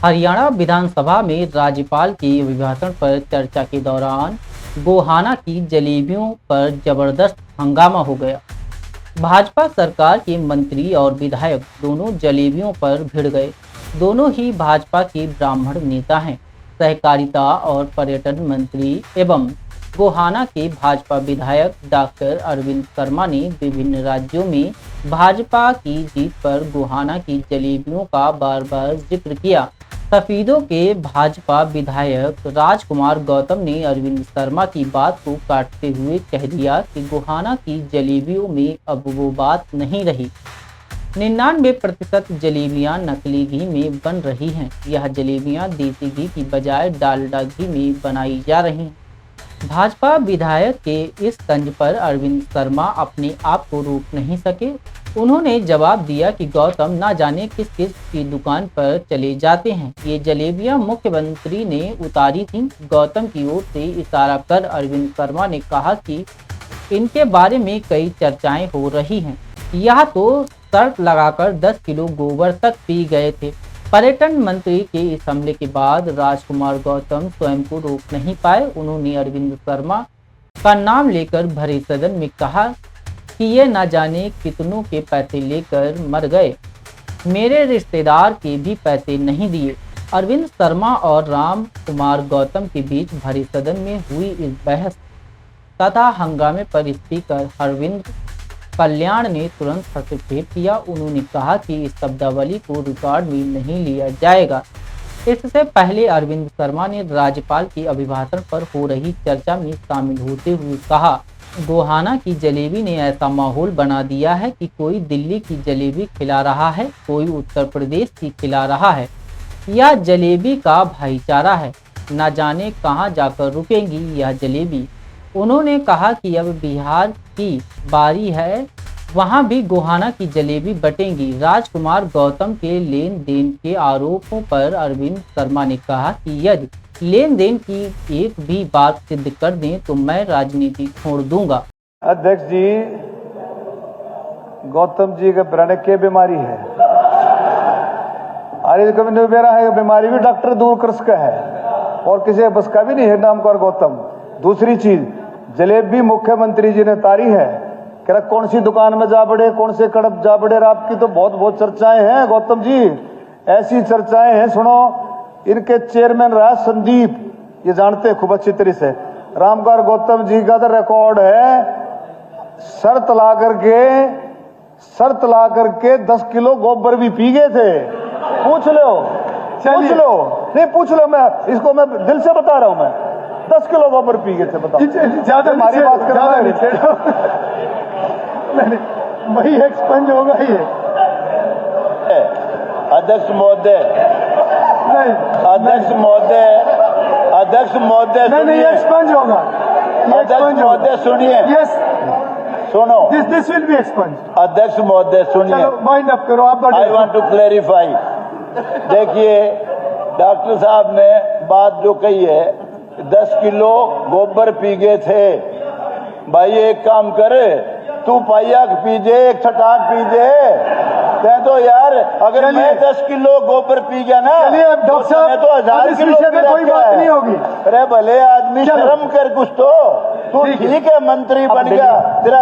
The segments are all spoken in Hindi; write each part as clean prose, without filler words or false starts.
हरियाणा विधानसभा में राज्यपाल के अभिभाषण पर चर्चा के दौरान गोहाना की जलेबियों पर जबरदस्त हंगामा हो गया। भाजपा सरकार के मंत्री और विधायक दोनों जलेबियों पर भिड़ गए। दोनों ही भाजपा के ब्राह्मण नेता हैं। सहकारिता और पर्यटन मंत्री एवं गोहाना के भाजपा विधायक डॉक्टर अरविंद शर्मा ने विभिन्न राज्यों में भाजपा की जीत पर गोहाना की जलेबियों का बार बार जिक्र किया। सफीदों के भाजपा विधायक राजकुमार गौतम ने अरविंद शर्मा की बात को काटते हुए कह दिया कि गोहाना की जलेबियों में अब वो बात नहीं रही। 99% जलेबियां नकली घी में बन रही हैं। यह जलेबियां देसी घी की बजाय डालडा घी में बनाई जा रही हैं। भाजपा विधायक के इस तंज पर अरविंद शर्मा अपने आप को रोक नहीं सके। उन्होंने जवाब दिया कि गौतम ना जाने किस किस की दुकान पर चले जाते हैं। ये जलेबियां मुख्यमंत्री ने उतारी थीं। गौतम की ओर से इशारा कर अरविंद शर्मा ने कहा कि इनके बारे में कई चर्चाएं हो रही हैं। यह तो शर्त लगाकर 10 किलो गोबर तक पी गए थे। पर्यटन मंत्री के इस हमले के बाद राजकुमार गौतम स्वयं को रोक नहीं पाए। उन्होंने अरविंद शर्मा का नाम लेकर भरे सदन में कहा कि ये न जाने कितनों के पैसे लेकर मर गए, मेरे रिश्तेदार के भी पैसे नहीं दिए। अरविंद शर्मा और राम कुमार गौतम के बीच भरे सदन में हुई इस बहस तथा हंगामे पर स्पीकर हरविंद कल्याण ने तुरंत हस्तक्षेप किया। उन्होंने कहा कि इस शब्दावली को रिकॉर्ड में नहीं लिया जाएगा। इससे पहले अरविंद शर्मा ने राज्यपाल के अभिभाषण पर हो रही चर्चा में शामिल होते हुए कहा, गोहाना की जलेबी ने ऐसा माहौल बना दिया है कि कोई दिल्ली की जलेबी खिला रहा है, कोई उत्तर प्रदेश की खिला रहा है। यह जलेबी का भाईचारा है, न जाने कहां जाकर रुकेंगी यह जलेबी। उन्होंने कहा कि अब बिहार की बारी है, वहां भी गोहाना की जलेबी बटेंगी। राजकुमार गौतम के लेन देन के आरोपों पर अरविंद शर्मा ने कहा कि यदि लेन देन की एक भी बात सिद्ध कर दें तो मैं राजनीति छोड़ दूंगा। अध्यक्ष जी, गौतम जी का व्रण की बीमारी है, अरे कभी मेरा है बीमारी भी डॉक्टर दूर कर सका है और किसी बस का भी नहीं है नाम का गौतम। दूसरी चीज, जलेबी मुख्यमंत्री जी ने तारी है, कह कौन सी दुकान में जा बड़े, कौन से कड़प जा बड़े। आपकी तो बहुत चर्चाएं हैं गौतम जी, ऐसी चर्चाएं हैं। सुनो, इनके चेयरमैन रहा संदीप, ये जानते हैं खूब अच्छी तरह से। रामकुमार गौतम जी का तो रिकॉर्ड है, शर्त ला करके 10 किलो गोबर भी पी गए थे। पूछ लो, पूछ लो, मैं इसको मैं दिल से बता रहा हूं, मैं 10 किलो गोबर पी गए थे। बताओ, ज्यादा हमारी बात कर रहा है। वही एक्सपेंज होगा ये। अध्यक्ष महोदय, नहीं एक्सपेंज होगा। अध्यक्ष महोदय सुनिए, यस सुनो, दिस विल बी एक्सपेंज। अध्यक्ष महोदय सुनिए, माइंड अप करो आप। I want to clarify. देखिए, डॉक्टर साहब ने बात जो कही है 10 किलो गोबर पी गए थे। भाई एक काम करे, तू पाइया पीजे, एक छटाक पीजे। तो यार अगर मैं 10 किलो गोबर पी गया ना, डॉक्टर साहब तो 1000 किलो में कोई बात नहीं होगी। अरे भले आदमी शर्म कर कुछ तो। तू ठीक है, मंत्री बन गया, तेरा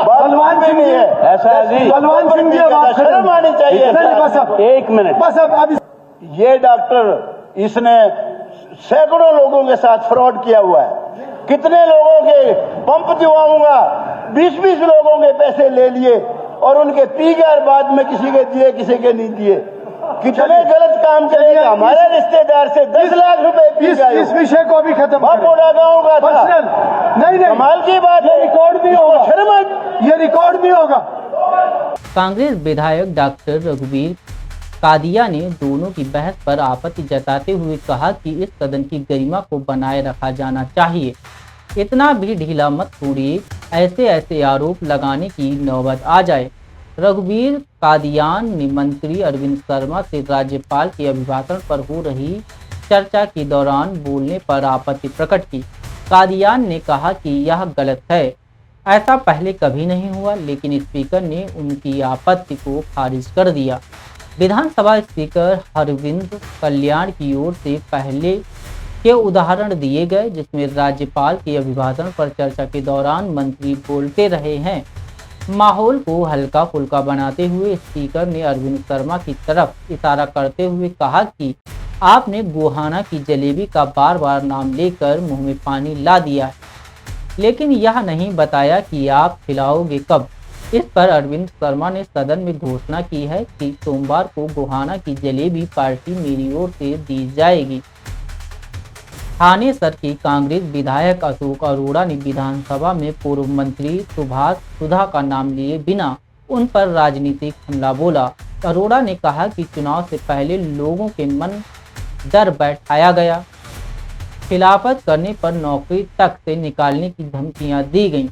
बलवान सिंह जी, ऐसा है जी, बलवान सिंह जी शर्म आनी चाहिए। बस अब 1 मिनट, बस अब ये डॉक्टर, इसने सैकड़ों लोगों के साथ फ्रॉड किया हुआ है। कितने लोगों के पंप दिवाऊंगा, 20-20 लोगों के पैसे ले लिए और उनके पी गए और बाद में किसी के दिए, किसी के नहीं दिए। कितने गलत काम करेगा। हमारे रिश्तेदार से 10 लाख रुपए पी गए। इस विषय को भी खत्म बापोड़ा गाँव का था। नहीं, कमाल की बात है, रिकॉर्ड भी होगा, शर्म, ये रिकॉर्ड भी होगा। कांग्रेस विधायक डॉक्टर रघुवीर कादिया ने दोनों की बहस पर आपत्ति जताते हुए कहा कि इस सदन की गरिमा को बनाए रखा जाना चाहिए, इतना भी ढीला मत छोड़िए, ऐसे आरोप लगाने की नौबत आ जाए। रघुवीर कादियान ने मंत्री अरविंद शर्मा से राज्यपाल के अभिभाषण पर हो रही चर्चा के दौरान बोलने पर आपत्ति प्रकट की। कादियान ने कहा कि यह गलत है, ऐसा पहले कभी नहीं हुआ, लेकिन स्पीकर ने उनकी आपत्ति को खारिज कर दिया। विधानसभा स्पीकर हरविंद कल्याण की ओर से पहले के उदाहरण दिए गए, जिसमें राज्यपाल के अभिभाषण पर चर्चा के दौरान मंत्री बोलते रहे हैं। माहौल को हल्का फुल्का बनाते हुए स्पीकर ने अरविंद शर्मा की तरफ इशारा करते हुए कहा कि आपने गोहाना की जलेबी का बार बार नाम लेकर मुंह में पानी ला दिया है, लेकिन यह नहीं बताया कि आप खिलाओगे कब। इस पर अरविंद शर्मा ने सदन में घोषणा की है कि सोमवार को गोहाना की जलेबी पार्टी मेरी ओर से दी जाएगी। थानेसर के कांग्रेस विधायक अशोक अरोड़ा ने विधानसभा में पूर्व मंत्री सुभाष सुधा का नाम लिए बिना उन पर राजनीतिक हमला बोला। अरोड़ा ने कहा कि चुनाव से पहले लोगों के मन डर बैठाया गया, खिलाफत करने पर नौकरी तक से निकालने की धमकियां दी गईं।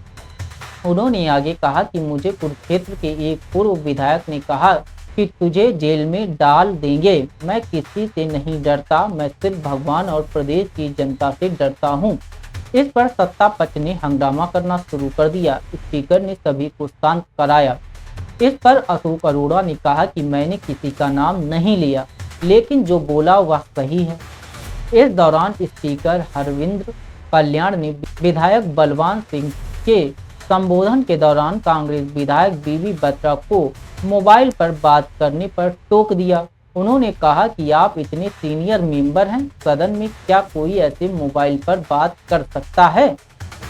उन्होंने आगे कहा कि मुझे कुरुक्षेत्र के एक पूर्व विधायक ने कहा कि तुझे जेल में डाल देंगे। मैं किसी से नहीं डरता, मैं सिर्फ भगवान और प्रदेश की जनता से डरता हूं। इस पर सत्ता पक्ष ने हंगामा करना शुरू कर दिया। स्पीकर ने सभी को शांत कराया। इस पर अशोक अरोड़ा ने कहा कि मैंने किसी का नाम नहीं लिया, लेकिन जो बोला वह सही है। इस दौरान स्पीकर हरविंद कल्याण ने विधायक बलवान सिंह के संबोधन के दौरान कांग्रेस विधायक बीबी बत्रा को मोबाइल पर बात करने पर टोक दिया। उन्होंने कहा कि आप इतने सीनियर मेंबर हैं, सदन में क्या कोई ऐसे मोबाइल पर बात कर सकता है।